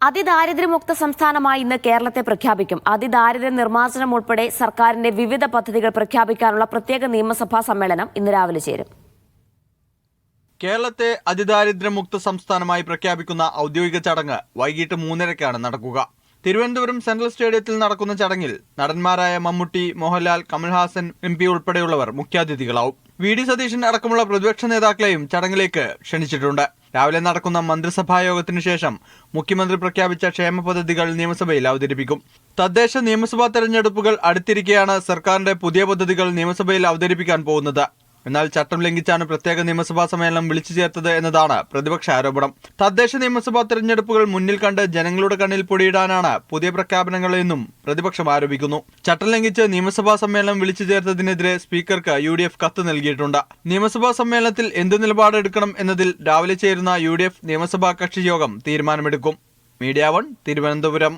അതിദാരിദ്ര്യമുക്ത സംസ്ഥാനമായി ഇന്ന് കേരളത്തെ പ്രഖ്യാപിക്കും. അതിദാരിദ്ര്യ നിർമ്മാർജ്ജനം ഉൾപ്പെടെ സർക്കാരിന്റെ വിവിധ പദ്ധതികൾ പ്രഖ്യാപിക്കാനുള്ള പ്രത്യേക നിയമസഭാ സമ്മേളനം ഇന്ന് രാവിലെ ചേരും. കേരളത്തെ അതിദാരിദ്ര്യമുക്ത സംസ്ഥാനമായി പ്രഖ്യാപിക്കുന്ന ഔദ്യോഗിക ചടങ്ങ് വൈകിട്ട് 3:30-ക്കാണ് നടക്കുക. തിരുവനന്തപുരം സെൻട്രൽ സ്റ്റേഡിയത്തിൽ നടക്കുന്ന ചടങ്ങിൽ നടന്മാരായ മമ്മൂട്ടി, മോഹൻലാൽ, കമൽഹാസൻ MP ഉൾപ്പെടെയുള്ളവർ മുഖ്യാതിഥികളാവും. VD സതീശൻ അടക്കമുള്ള പ്രതിപക്ഷ നേതാക്കളെയും ചടങ്ങിലേക്ക് ക്ഷണിച്ചിട്ടുണ്ട്. രാവിലെ നടക്കുന്ന മന്ത്രിസഭാ യോഗത്തിനു ശേഷം മുഖ്യമന്ത്രി പ്രഖ്യാപിച്ച ക്ഷേമ പദ്ധതികൾ നിയമസഭയിൽ അവതരിപ്പിക്കും. തദ്ദേശ നിയമസഭാ തെരഞ്ഞെടുപ്പുകൾ അടുത്തിരിക്കെയാണ് സർക്കാരിന്റെ പുതിയ പദ്ധതികൾ നിയമസഭയിൽ അവതരിപ്പിക്കാൻ പോകുന്നത്. എന്നാൽ ചട്ടം ലംഘിച്ചാണ് പ്രത്യേക നിയമസഭാ സമ്മേളനം വിളിച്ചു ചേർത്തത് എന്നതാണ് പ്രതിപക്ഷ ആരോപണം. തദ്ദേശ നിയമസഭാ തെരഞ്ഞെടുപ്പുകൾ മുന്നിൽ കണ്ട് ജനങ്ങളുടെ കണ്ണിൽ പൊടിയിടാനാണ് പുതിയ പ്രഖ്യാപനങ്ങളെന്നും പ്രതിപക്ഷം ആരോപിക്കുന്നു. ചട്ടം ലംഘിച്ച് നിയമസഭാ സമ്മേളനം വിളിച്ചു ചേർത്തതിനെതിരെ സ്പീക്കർക്ക് UDF കത്ത് നൽകിയിട്ടുണ്ട്. നിയമസഭാ സമ്മേളനത്തിൽ എന്ത് നിലപാടെടുക്കണം എന്നതിൽ രാവിലെ ചേരുന്ന UDF നിയമസഭാ കക്ഷി യോഗം തീരുമാനമെടുക്കും. മീഡിയ 1 തിരുവനന്തപുരം.